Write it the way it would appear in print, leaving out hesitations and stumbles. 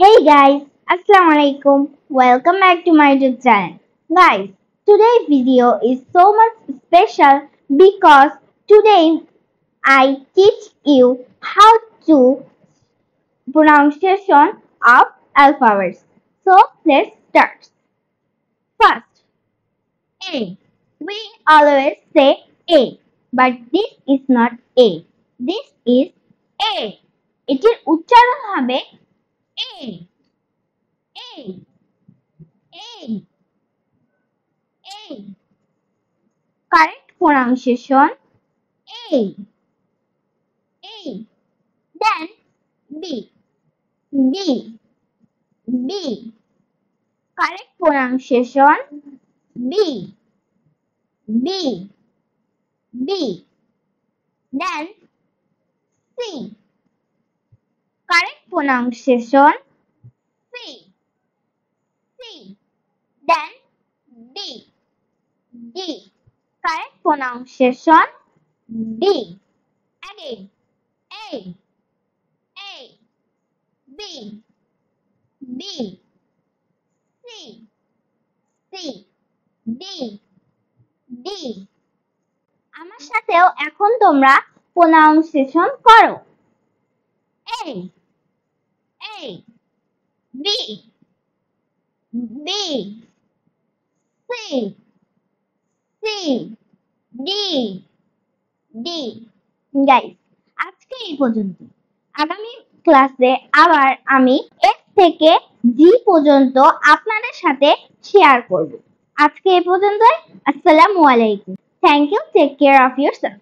Hey guys, Assalamualaikum. Welcome back to my YouTube channel. Guys, today's video is so much special because today I teach you how to pronunciation of alphabets. So let's start. First, A. We always say A, but this is not A. This is A. এটির উচ্চারণ হবে A. A. A. A. Correct pronunciation A. A. Then B. B. B. Correct pronunciation B. B. B. Then C. Correct pronunciation C. C. Then D. D. Correct pronunciation D. Again A. A. B. B. C. C. D. D. আমার সাথেও এখন তোমরা pronunciation করো A. A. B. B. C. C. D. D. Guys আজকে এই পর্যন্ত আগামী ক্লাসে আবার আমি এস থেকে জি পর্যন্ত আপনাদের সাথে শেয়ার করব আজকে এই পর্যন্তই আসসালামু আলাইকুম thank you take care of yourself